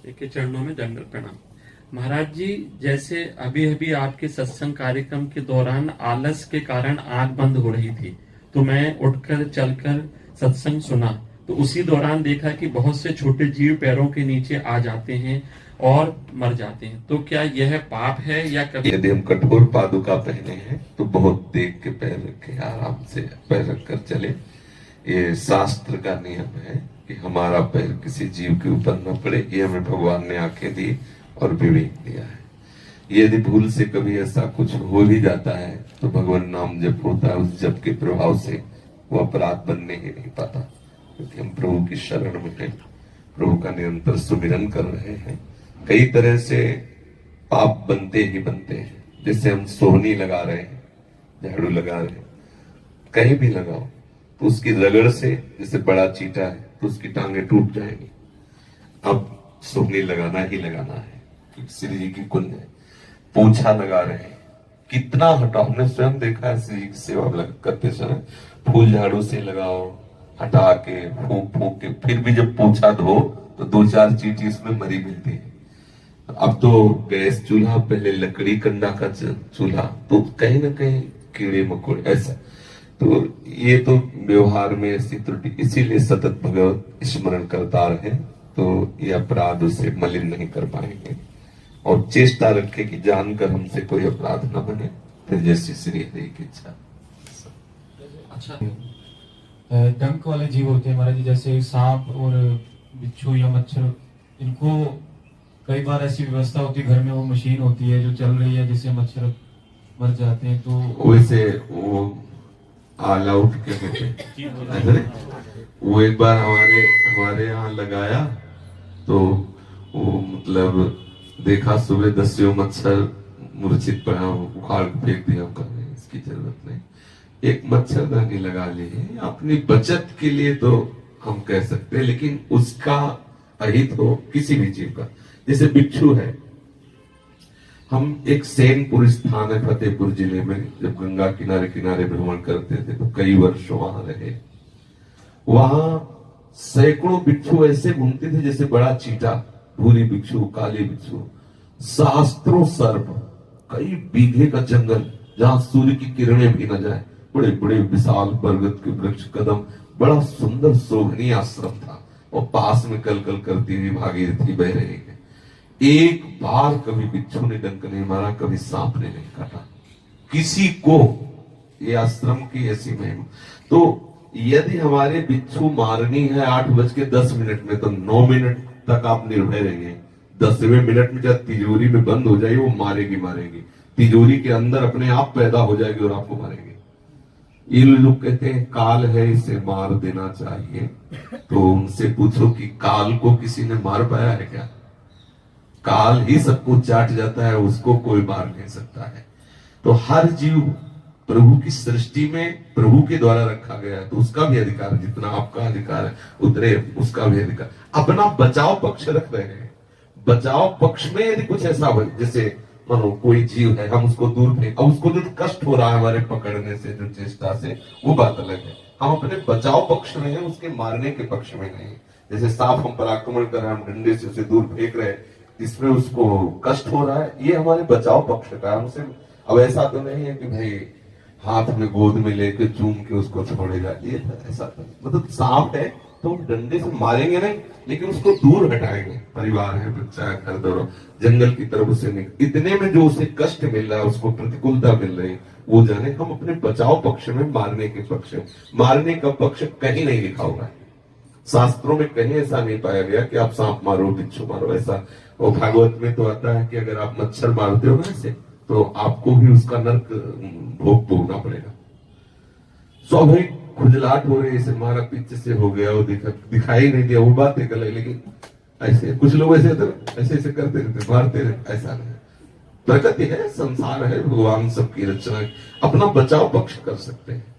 के चरणों में दंडवत प्रणाम। महाराज जी, जैसे अभी अभी आपके सत्संग कार्यक्रम के दौरान आलस के कारण आंख बंद हो रही थी, तो मैं उठकर चलकर सत्संग सुना, तो उसी दौरान देखा कि बहुत से छोटे जीव पैरों के नीचे आ जाते हैं और मर जाते हैं। तो क्या यह पाप है या कभी? यदि हम कठोर पादुका पहने हैं तो बहुत देख के पैर रखे, आराम से पैर रखकर चले। ये शास्त्र का नियम है कि हमारा पैर किसी जीव के ऊपर न पड़े। ये हमें भगवान ने आंखें दी और विवेक दिया है। यदि भूल से कभी ऐसा कुछ हो भी जाता है तो भगवान नाम जप होता है, उस जप के प्रभाव से वो अपराध बनने ही नहीं पाता, क्योंकि हम प्रभु की शरण में हैं, प्रभु का निरंतर सुमिरन कर रहे हैं। कई तरह से पाप बनते ही बनते हैं। जैसे हम सोहनी लगा रहे हैं, झाड़ू लगा रहे हैं, कहीं भी लगाओ तो उसकी रगड़ से, जैसे बड़ा चीटा है तो उसकी टांगे टूट जाएंगी। अब सोहनी लगाना ही लगाना है, श्री जी की कुंज है। पोछा लगा रहे हैं, कितना हटाओ, हमने स्वयं देखा है श्री जी की सेवा करते समय। फूल झाड़ू से लगाओ, हटा के फूंक फूंक के, फिर भी जब पोछा धो तो 2-4 चींटी इसमें मरी मिलती है। अब तो गैस चूल्हा, पहले लकड़ी कंडा का चूल्हा, तो कहीं ना कहीं कीड़े मकोड़े ऐसा। तो ये तो व्यवहार में ऐसी त्रुटि, इसीलिए सतत भगवत स्मरण करता रहे तो ये अपराध उसे मलिन नहीं कर पाएंगे। और चेष्टा रखे कि जानकर हमसे कोई अपराध न बने, फिर जैसी श्री हरि की इच्छा। अच्छा, डंक वाले जीव होते हैं महाराज जी, जैसे सांप और बिच्छू या मच्छर, इनको कई बार ऐसी व्यवस्था होती है घर में, वो मशीन होती है जो चल रही है जिससे मच्छर मर जाते हैं, तो वैसे वो ऑल आउट के होते। वो एक बार हमारे यहाँ लगाया तो वो मतलब देखा सुबह 10 मच्छर मूर्छित पड़ा, उखाड़ फेंक दिया, इसकी जरूरत नहीं। एक मच्छरदानी लगा ली है अपनी बचत के लिए, तो हम कह सकते हैं, लेकिन उसका अहित हो किसी भी जीव का। जैसे बिच्छू है, हम एक सेनपुर स्थान है फतेहपुर जिले में, जब गंगा किनारे किनारे भ्रमण करते थे तो कई वर्ष वहां रहे। वहां सैकड़ों बिच्छू ऐसे घूमते थे जैसे बड़ा चीटा, भूरी बिच्छू, काली बिच्छू, सहस्त्रों सर्प, कई बीघे का जंगल जहां सूर्य की किरणें भी न जाए, बड़े बड़े विशाल बरगद के वृक्ष, कदम, बड़ा सुंदर शोभनीय आश्रम था। और पास में कल कल करती हुई भागीरथी बह रही है। एक बार कभी बिच्छू ने डंक नहीं मारा, कभी सांप ने नहीं काटा किसी को। ये आश्रम की ऐसी महिमा। तो यदि हमारे बिच्छू मारनी है 8:10 में, तो 9 मिनट तक आप निर्भय रहेंगे। 10वें मिनट में जब तिजोरी में बंद हो जाएगी, वो मारेगी। तिजोरी के अंदर अपने आप पैदा हो जाएगी और आपको मारेंगे। ये लोग कहते हैं काल है, इसे मार देना चाहिए। तो उनसे पूछो कि काल को किसी ने मार पाया है क्या? काल ही सबको चाट जाता है, उसको कोई मार नहीं सकता है। तो हर जीव प्रभु की सृष्टि में प्रभु के द्वारा रखा गया है, तो उसका भी अधिकार, जितना आपका अधिकार है उतने उसका भी अधिकार। अपना बचाव पक्ष रख रहे हैं। बचाव पक्ष में यदि कुछ ऐसा हो, जैसे मानो कोई जीव है, हम उसको दूर फेंक, अब उसको जो कष्ट हो रहा है हमारे पकड़ने से, जो चेष्टा से, वो बात अलग है। हम अपने बचाव पक्ष में हैं, उसके मारने के पक्ष में नहीं। जैसे सांप हम पर आक्रमण कर रहे हैं, हम डंडे से उसे दूर फेंक रहे हैं, इसमें उसको कष्ट हो रहा है, ये हमारे बचाव पक्ष का है। हमसे अब ऐसा तो नहीं है कि भाई हाथ में गोद में लेके चूम के उसको छोड़ेगा, ये ऐसा तो, मतलब सांप है तो डंडे से मारेंगे नहीं, लेकिन उसको दूर हटाएंगे। परिवार है, बच्चा है, घर दौड़ो, जंगल की तरफ उसे निकल, इतने में जो उसे कष्ट मिल रहा है, उसको प्रतिकूलता मिल रही, वो जाने। हम अपने बचाव पक्ष में, मारने के पक्ष में, मारने का पक्ष कहीं नहीं लिखा हुआ है। शास्त्रों में कहीं ऐसा नहीं पाया गया कि आप सांप मारो, बिच्छू मारो, ऐसा। और भागवत में तो आता है कि अगर आप मच्छर मारते हो ना ऐसे, तो आपको भी उसका नरक भोग भोगना पड़ेगा। स्वाभाविक खुजलाहट हो रही है, मारा पीछे से हो गया, वो दिखाई नहीं दिया, वो बात एक अलग। लेकिन ऐसे कुछ लोग ऐसे ऐसे करते रहते, मारते रहते, ऐसा नहीं। प्रकृति है, संसार है, भगवान सबकी रचना है, अपना बचाव पक्ष कर सकते हैं।